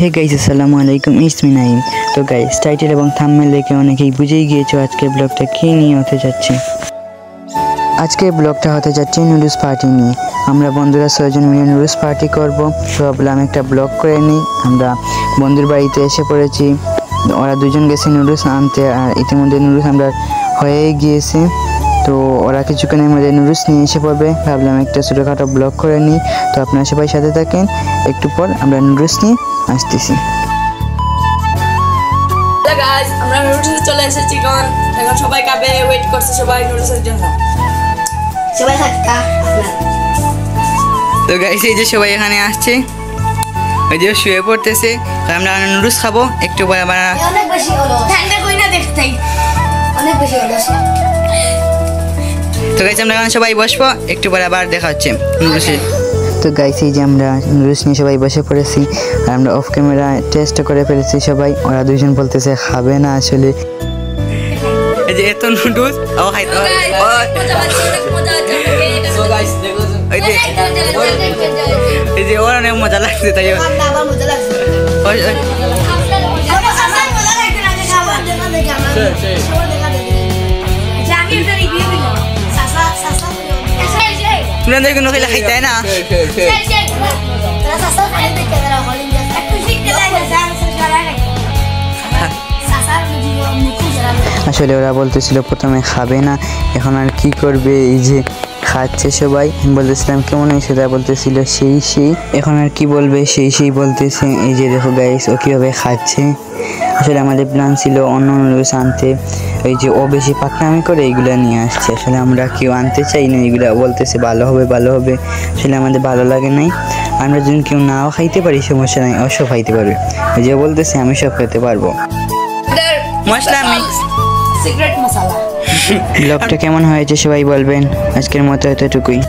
Hey guys আসসালামু আলাইকুম, it's me Naim. তো গাইস টাইটেল এবং থাম্বনেল দেখে অনেকেই বুঝেই গিয়েছো আজকের ব্লগটা কী নিয়ে হতে যাচ্ছে। আজকের ব্লগটা হতে যাচ্ছে নুডলস পার্টি নিয়ে। আমরা বন্ধুরা 6 জন মিলে নুডলস পার্টি করব। তো ভাবলাম একটা ব্লগ করে নিই। আমরা বন্ধুর বাড়িতে এসে পড়েছি। ওরা দুজন গেছে নুডলস আনতে, আর ইতিমধ্যে নুডলস আমরা হয়েই গিয়েছে। তো ওরা কিছুক্ষণের মধ্যে নুডলস নিয়ে এসে পড়বে। ভাবলাম একটা ছোটোখাটো ব্লগ করে নিই। তো আপনারা সবাই সাথে থাকেন, একটু পর আমরা নুডলস নিয়ে আসতেছি। আমরা নুডলস চলে এসেছি, কারণ এখন সবাই খাবে, ওয়েট করছে সবাই নুডলসের জন্য। সবাই থাকা। তো গাইস এই যে সবাই এখানে আসছে, ওই যে শুয়ে পড়তেছে। আমরা নুডলস খাবো একটু পরে। আবার অনেক বেশি হলো, ঠান্ডা কই না দেখতে অনেক বেশি হলো। তো গাইস আমরা এখন সবাই বসবো, একটু পরে আবার দেখা হচ্ছে নুডলসে। তো গাইস এই যে আমরা নুডলস নিয়ে সবাই বসে পড়েছি, আর আমরা অফ ক্যামেরা টেস্ট করে ফেলেছি সবাই। ওরা দুজন বলতেছে খাবে না আসলে। এই যে এত নুডলস ও খাইতে এই যে ওর অনেক মজা লাগছে, তাই আপনাদের কোনো খেলা খাইতে না। আসলে ওরা বলতেছিল প্রথমে খাবে না, এখন আর কি করবে, এই যে খাচ্ছে সবাই। বলতেছিলাম কেমন হয়েছে, তারা বলতেছিল সেই। এখন আর কি বলবে, সেই বলতেছে। এই যে দেখো গাইস ও কীভাবে খাচ্ছে। আসলে আমাদের প্ল্যান ছিল অন্য নুডলস আনতে, এই যে ও বেশি পাকনামি করে এইগুলো নিয়ে আসছে। আসলে আমরা কেউ আনতে চাই না এগুলো, বলতেছে ভালো হবে। আসলে আমাদের ভালো লাগে নাই। আমরা যদি কেউ নাও খাইতে পারি সমস্যা নাই, ও সব খাইতে পারবে। এই যে বলতেছে আমি সব খেতে পারবো। মশলা মিক্স সিক্রেট মশলা। ব্লগটা কেমন হয়েছে সবাই বলবেন। আজকের মতো এতটুকুই।